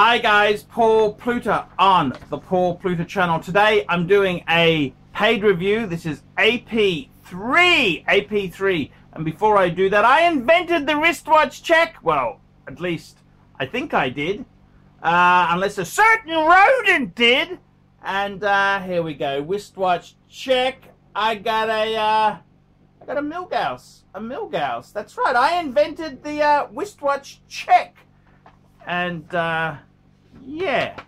Hi guys, Paul Pluta on the Paul Pluta channel. Today I'm doing a paid review. This is AP3. And before I do that, I invented the wristwatch check. Well, at least I think I did. Unless a certain rodent did. And here we go. Wristwatch check. I got a Milgauss. A Milgauss. That's right. I invented the wristwatch check. And yeah.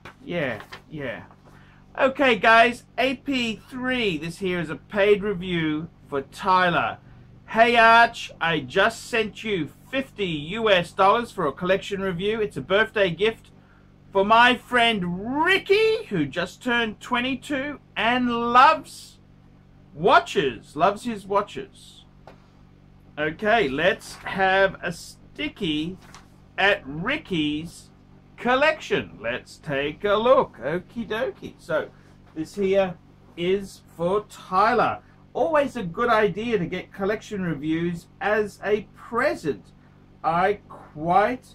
Okay guys, AP3, this here is a paid review for Tyler. Hey Arch, I just sent you $50 US for a collection review. It's a birthday gift for my friend Ricky, who just turned 22 and loves watches, loves his watches. Okay, let's have a sticky at Ricky's collection. Let's take a look. Okie dokie. So this here is for Tyler. Always a good idea to get collection reviews as a present. I quite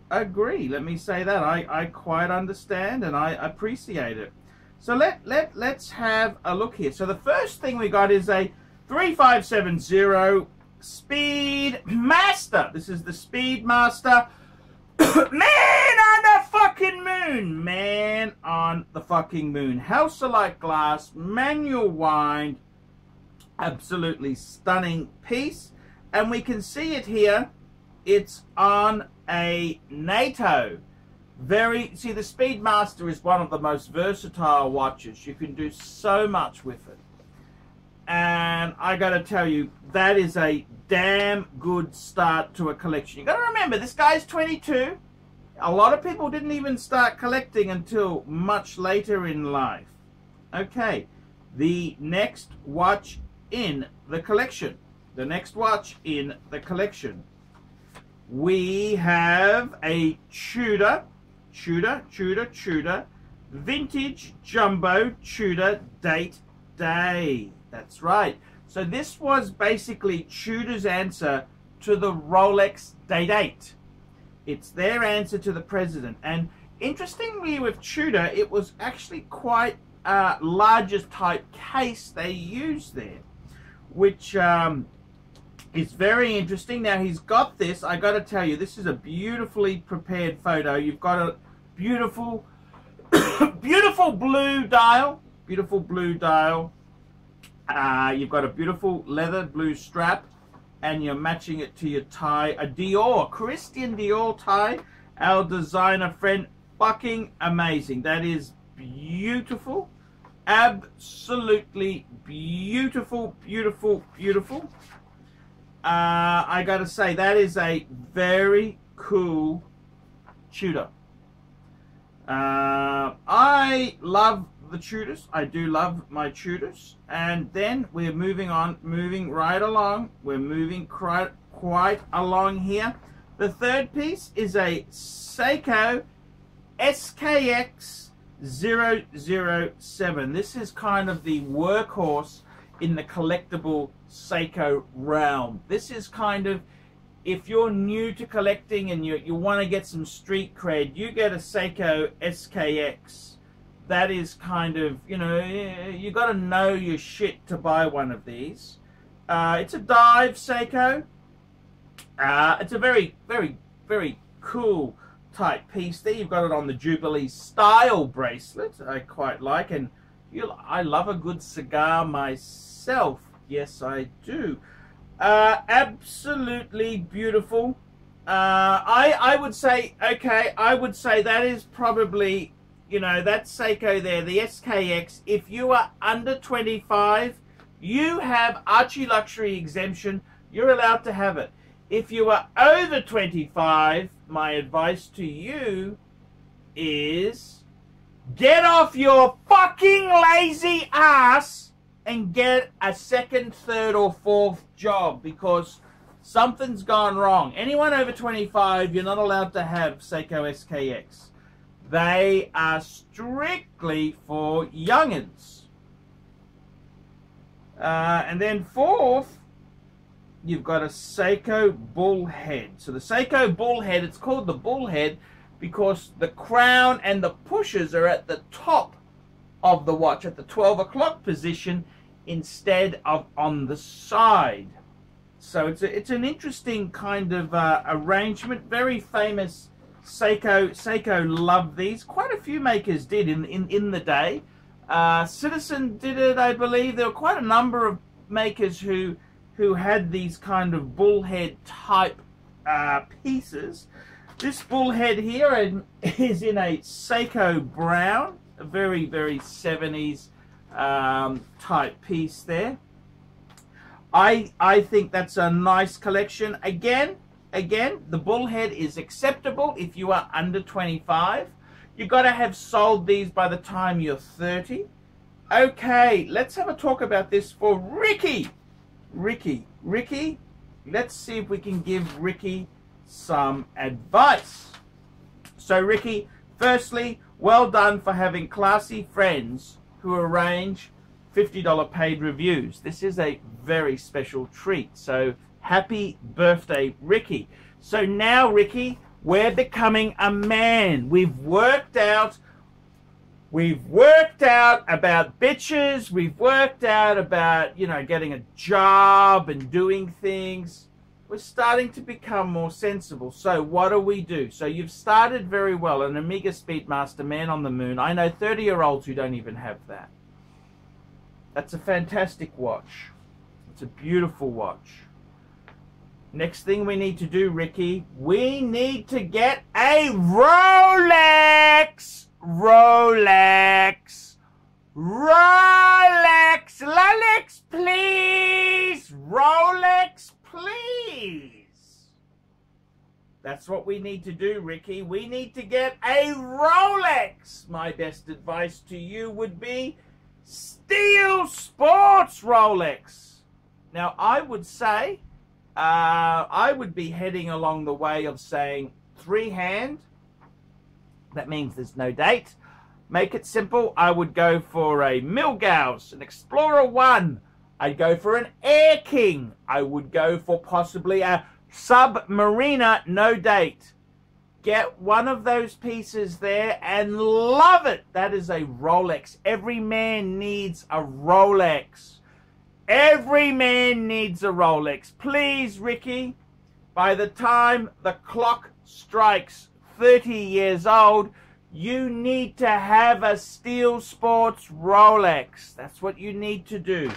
agree. Let me say that. I quite understand and I appreciate it. So let's have a look here. So the first thing we got is a 3570 Speedmaster. This is the Speedmaster. Man on the fucking moon. Man on the fucking moon. House-alike glass, manual wind. Absolutely stunning piece. And we can see it here. It's on a NATO. See, the Speedmaster is one of the most versatile watches. You can do so much with it. And I gotta tell you, that is a damn good start to a collection. You gotta remember, this guy's 22. A lot of people didn't even start collecting until much later in life. Okay, the next watch in the collection. The next watch in the collection. We have a Tudor vintage jumbo Tudor date day. That's right. So this was basically Tudor's answer to the Rolex Date 8. It's their answer to the President. And interestingly with Tudor, it was actually quite a largest type case they used there, which is very interesting. Now he's got this, I got to tell you, this is a beautifully prepared photo. You've got a beautiful, beautiful blue dial. You've got a beautiful leather blue strap, and you're matching it to your tie, a Dior, Christian Dior tie, our designer friend. Fucking amazing. That is beautiful. Absolutely beautiful. I gotta say, that is a very cool Tudor. I love the Tudors. I do love my Tudors. And then we're moving right along. We're moving quite along here. The third piece is a Seiko SKX 007. This is kind of the workhorse in the collectible Seiko realm. This is kind of, if you're new to collecting and you want to get some street cred, you get a Seiko SKX. That is kind of, you know, you got to know your shit to buy one of these. It's a dive Seiko. It's a very cool type piece there. You've got it on the Jubilee style bracelet. I quite like, and I love a good cigar myself. Yes, I do. Absolutely beautiful. I would say, okay, I would say that is probably, you know, that Seiko there, the SKX, if you are under 25, you have ArchieLuxury exemption. You're allowed to have it. If you are over 25, my advice to you is get off your fucking lazy ass and get a second, third, or fourth job, because something's gone wrong. Anyone over 25, you're not allowed to have Seiko SKX. They are strictly for youngins. And then fourth, you've got a Seiko Bullhead. So the Seiko Bullhead, it's called the Bullhead because the crown and the pushers are at the top of the watch, at the 12 o'clock position, instead of on the side. So it's an interesting kind of arrangement. Very famous. Seiko loved these. Quite a few makers did in the day. Citizen did it, I believe. There were quite a number of makers who had these kind of bullhead type pieces. This bullhead here is in a Seiko brown, a very, very 70s type piece there. I think that's a nice collection. Again, the bullhead is acceptable if you are under 25. You've got to have sold these by the time you're 30. Okay, let's have a talk about this for Ricky. Ricky, let's see if we can give Ricky some advice. So Ricky, firstly, well done for having classy friends who arrange $50 paid reviews. This is a very special treat. So happy birthday, Ricky. So now, Ricky, we're becoming a man. We've worked out about bitches. We've worked out about, you know, getting a job and doing things. We're starting to become more sensible. So what do? So you've started very well. An Omega Speedmaster, Man on the Moon. I know 30-year-olds who don't even have that. That's a fantastic watch. It's a beautiful watch. Next thing we need to do, Ricky, we need to get a Rolex. Rolex, please. Rolex, please. That's what we need to do, Ricky. We need to get a Rolex. My best advice to you would be Steel Sports Rolex. Now, I would say, I would be heading along the way of saying 3-hand. That means there's no date. Make it simple. I would go for a Milgauss, an Explorer 1. I'd go for an Air King. I would go for possibly a Submariner, no date. Get one of those pieces there and love it. That is a Rolex. Every man needs a Rolex. Every man needs a Rolex. Please, Ricky, by the time the clock strikes 30 years old, you need to have a Steel Sports Rolex. That's what you need to do.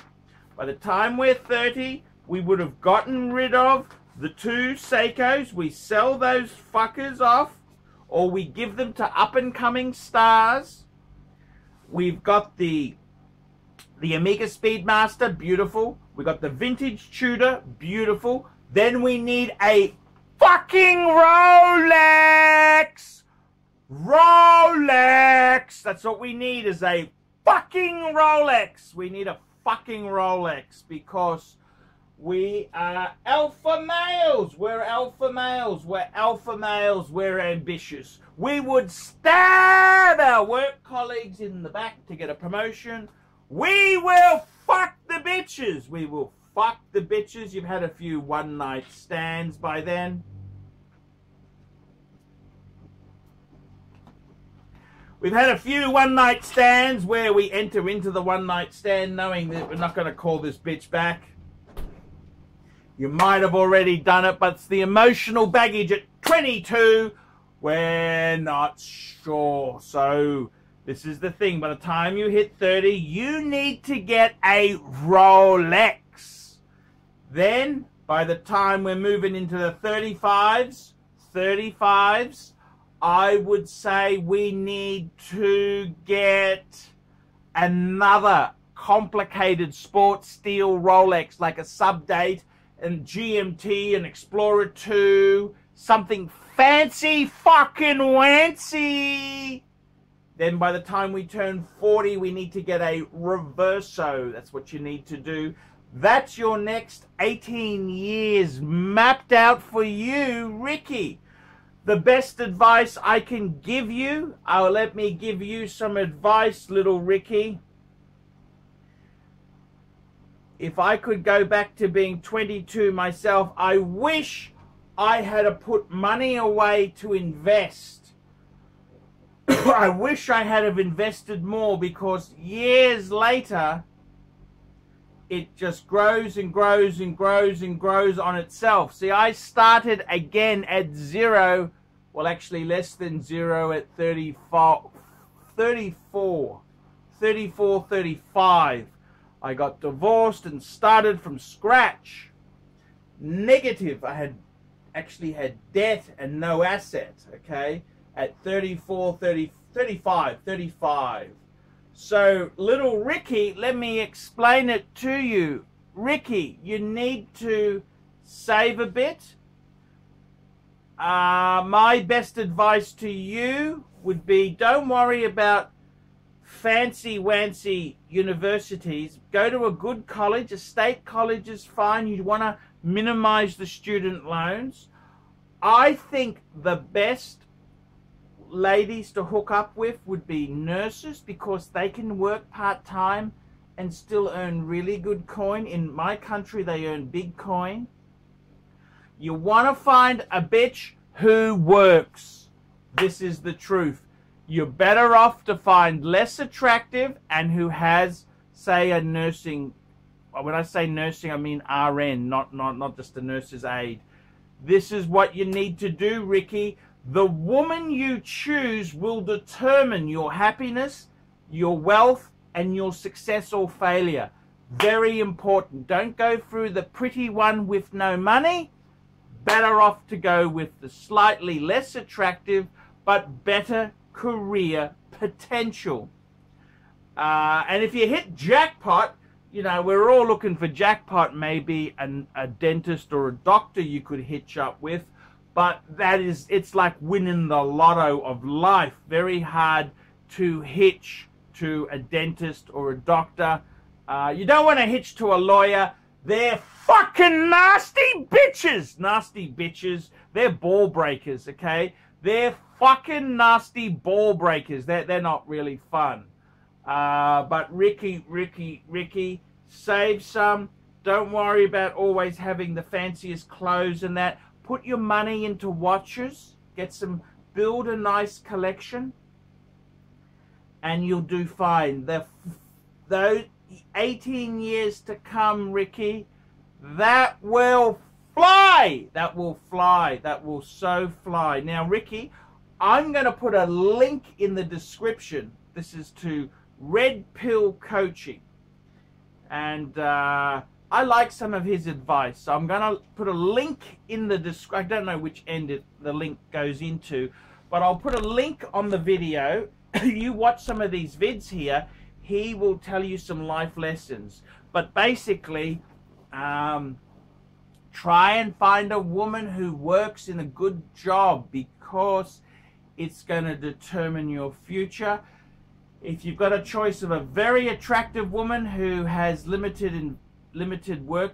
By the time we're 30, we would have gotten rid of the 2 Seikos. We sell those fuckers off, or we give them to up-and-coming stars. We've got the Omega Speedmaster, beautiful. We got the vintage Tudor, beautiful. Then we need a fucking Rolex! Rolex! That's what we need, is a fucking Rolex. We need a fucking Rolex because we are alpha males. We're alpha males. We're alpha males. We're ambitious. We would stab our work colleagues in the back to get a promotion. We will fuck the bitches. We will fuck the bitches. You've had a few one-night stands by then. We've had a few one-night stands where we enter into the one-night stand knowing that we're not going to call this bitch back. You might have already done it, but it's the emotional baggage at 22. We're not sure. So this is the thing. By the time you hit 30, you need to get a Rolex. Then, by the time we're moving into the 35s, I would say we need to get another complicated sports steel Rolex, like a sub-date, and GMT, an Explorer 2, something fancy fucking wancy. Then by the time we turn 40, we need to get a Reverso. That's what you need to do. That's your next 18 years mapped out for you, Ricky. The best advice I can give you, let me give you some advice, little Ricky. If I could go back to being 22 myself, I wish I had to put money away to invest I wish I had have invested more, because years later it just grows and grows and grows and grows on itself. See, I started again at zero, well, actually less than zero, at 34, 35. I got divorced and started from scratch. Negative. I had actually had debt and no assets, okay, at 35. So, little Ricky, let me explain it to you. Ricky, you need to save a bit. My best advice to you would be, don't worry about fancy-wancy universities. Go to a good college. A state college is fine. You want to minimize the student loans. I think the best ladies to hook up with would be nurses, because they can work part-time and still earn really good coin. In my country, they earn big coin. You want to find a bitch who works. This is the truth. You're better off to find less attractive and who has, say, a nursing. When I say nursing, I mean RN, not just a nurse's aide. This is what you need to do, Ricky. The woman you choose will determine your happiness, your wealth, and your success or failure. Very important. Don't go through the pretty one with no money. Better off to go with the slightly less attractive but better career potential. And if you hit jackpot, you know, we're all looking for jackpot, maybe a dentist or a doctor you could hitch up with. But it's like winning the lotto of life. Very hard to hitch to a dentist or a doctor. You don't want to hitch to a lawyer. They're fucking nasty bitches. Nasty bitches. They're ball breakers, okay? They're fucking nasty ball breakers. They're not really fun. But Ricky, save some. Don't worry about always having the fanciest clothes and that. Put your money into watches, build a nice collection, and you'll do fine. Those 18 years to come, Ricky, that will fly. That will fly. That will so fly. Now, Ricky, I'm going to put a link in the description. This is to Red Pill Coaching. And I like some of his advice, so I'm going to put a link in the description. I don't know which end the link goes into, but I'll put a link on the video. You watch some of these vids here, he will tell you some life lessons. But basically, try and find a woman who works in a good job, because it's going to determine your future. If you've got a choice of a very attractive woman who has limited work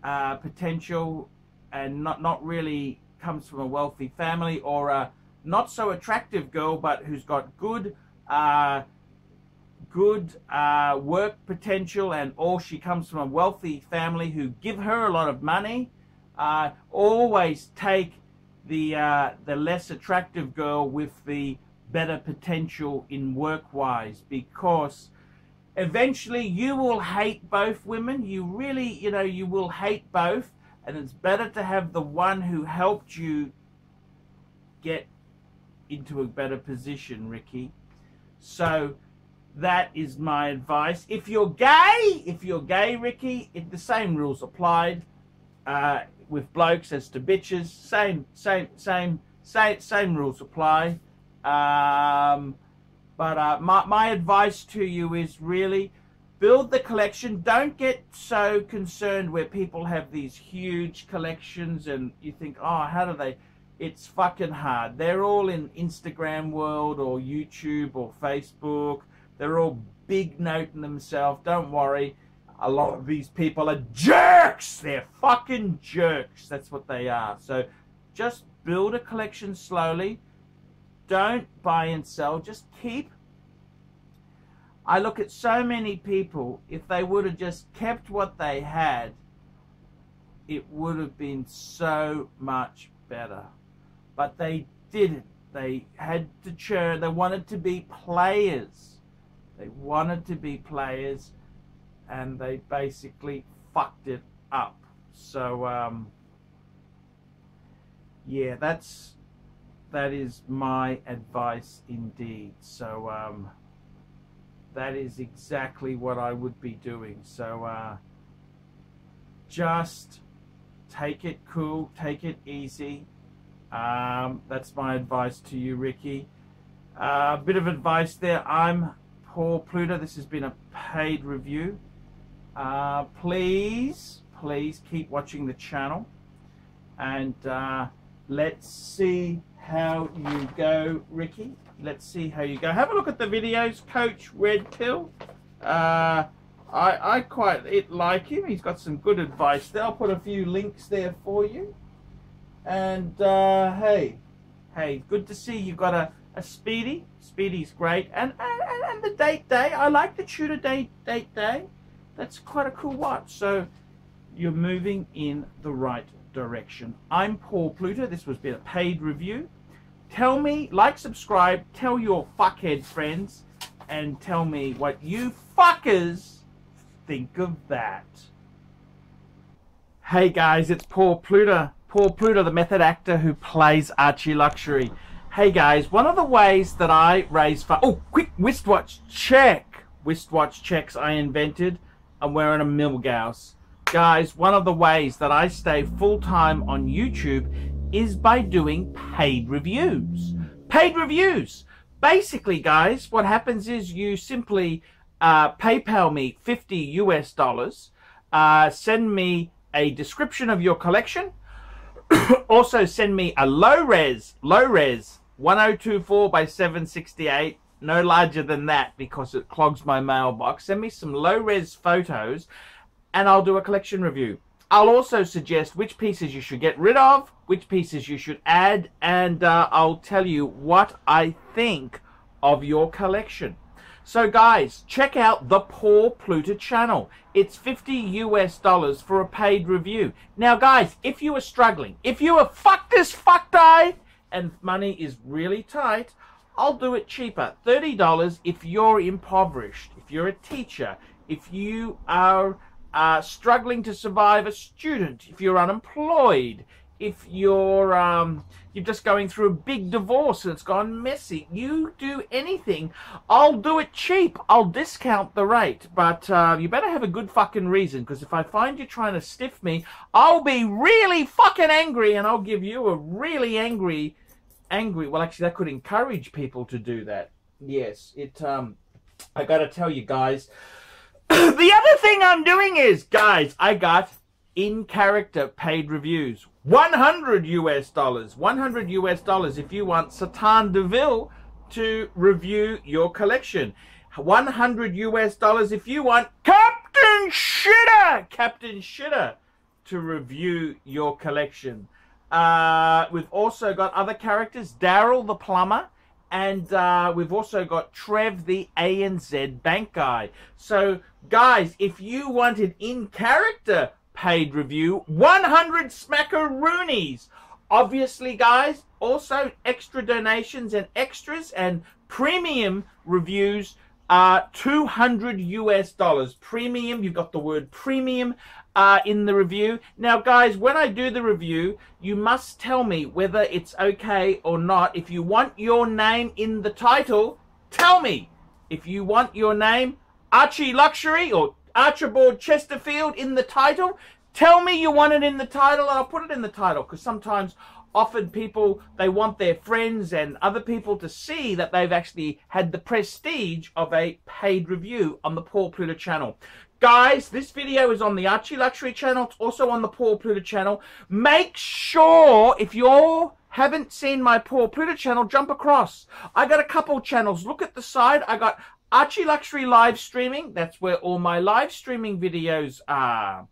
potential and not really comes from a wealthy family, or a not so attractive girl but who's got good work potential, and or she comes from a wealthy family who give her a lot of money, always take the less attractive girl with the better potential in work-wise, because eventually you will hate both women. You really, you will hate both, and it's better to have the one who helped you get into a better position, Ricky. So that is my advice. If you're gay, Ricky, the same rules applied with blokes as to bitches. Same rules apply. But my advice to you is really build the collection. Don't get so concerned where people have these huge collections and you think, oh, how do they? It's fucking hard. They're all in Instagram world or YouTube or Facebook. They're all big noting themselves. Don't worry. A lot of these people are jerks. They're fucking jerks. That's what they are. So just build a collection slowly. Don't buy and sell. Just keep. I look at so many people, if they would have just kept what they had, it would have been so much better. But they didn't. They had to churn. They wanted to be players. They wanted to be players, and they basically fucked it up. So yeah, that is my advice indeed. So that is exactly what I would be doing. So just take it cool, take it easy. That's my advice to you, Ricky. A bit of advice there. I'm Paul Pluta. This has been a paid review. Please keep watching the channel, and let's see how you go, Ricky. Let's see how you go. Have a look at the videos, Coach Red Pill. I quite like him. He's got some good advice there. I'll put a few links there for you. And hey, good to see you've got a Speedy. Speedy's great. And the date day. I like the Tudor date day. That's quite a cool watch. So you're moving in the right direction. I'm Paul Pluta. This was a paid review. Tell me, like, subscribe, tell your fuckhead friends, and tell me what you fuckers think of that. Hey guys, it's Paul Pluta. Paul Pluta, the method actor who plays ArchieLuxury. Hey guys, one of the ways that I raise funds... Oh, quick wristwatch check. Wristwatch checks I invented. I'm wearing a Milgauss. Guys, one of the ways that I stay full-time on YouTube is by doing paid reviews. Paid reviews. Basically, guys, what happens is you simply PayPal me $50 US, send me a description of your collection, also send me a low-res 1024 by 768, no larger than that because it clogs my mailbox. Send me some low-res photos, and I'll do a collection review. I'll also suggest which pieces you should get rid of, which pieces you should add, and I'll tell you what I think of your collection. So guys, check out the Paul Pluta channel. It's $50 US for a paid review. Now guys, if you are struggling, if you are fucked and money is really tight, I'll do it cheaper. $30 if you're impoverished, if you're a teacher, if you are struggling to survive, a student, if you're unemployed, if you're just going through a big divorce and it's gone messy. You do anything, I'll do it cheap. I'll discount the rate, but you better have a good fucking reason, because if I find you trying to stiff me, I'll be really fucking angry, and I'll give you a really angry. Well, actually, that could encourage people to do that. Yes, I gotta tell you guys. The other thing I'm doing is, guys, I got in-character paid reviews. $100 US. $100 US if you want Satan DeVille to review your collection. $100 US if you want Captain Shitter to review your collection. We've also got other characters, Daryl the plumber, and we've also got Trev the ANZ bank guy. So guys, if you want an in-character paid review, 100 smackaroonies. Obviously guys, also extra donations and extras and premium reviews are $200 US. Premium, you've got the word premium in the review. Now guys, when I do the review, you must tell me whether it's okay or not. If you want your name in the title, tell me. If you want your name, ArchieLuxury or Archibald Chesterfield, in the title, tell me you want it in the title, and I'll put it in the title, because sometimes often people, they want their friends and other people to see that they've actually had the prestige of a paid review on the Paul Pluta channel. Guys, this video is on the ArchieLuxury channel. It's also on the Paul Pluta channel. Make sure, if you haven't seen my Paul Pluta channel, jump across. I got a couple channels. Look at the side. I got ArchieLuxury live streaming. That's where all my live streaming videos are.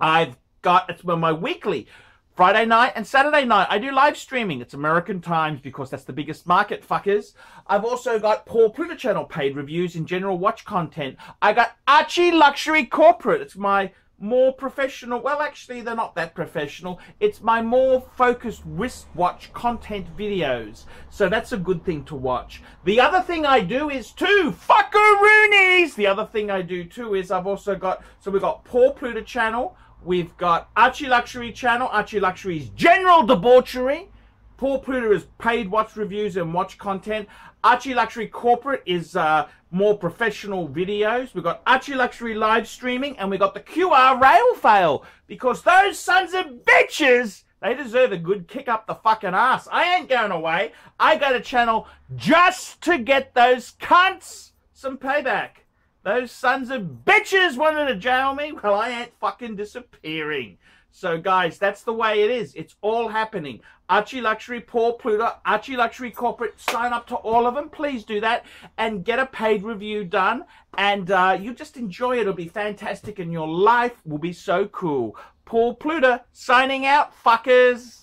It's my weekly Friday night and Saturday night. I do live streaming. It's American times because that's the biggest market, fuckers. I've also got Paul Pluta channel paid reviews and general watch content. I got ArchieLuxury corporate. It's my more professional. Well, actually, they're not that professional. It's my more focused wristwatch content videos. So that's a good thing to watch. The other thing I do is too, fuckaroonies! The other thing I do too is I've also got, so we've got Paul Pluta channel. We've got ArchieLuxury channel. ArchieLuxury's general debauchery. Paul Pluta is paid watch reviews and watch content. ArchieLuxury Corporate is more professional videos. We've got ArchieLuxury live streaming, and we've got the QR rail fail, because those sons of bitches, they deserve a good kick up the fucking ass. I ain't going away. I got a channel just to get those cunts some payback. Those sons of bitches wanted to jail me. Well, I ain't fucking disappearing. So, guys, that's the way it is. It's all happening. ArchieLuxury, Paul Pluta, ArchieLuxury Corporate, sign up to all of them. Please do that and get a paid review done. And you just enjoy it. It'll be fantastic and your life will be so cool. Paul Pluta, signing out, fuckers.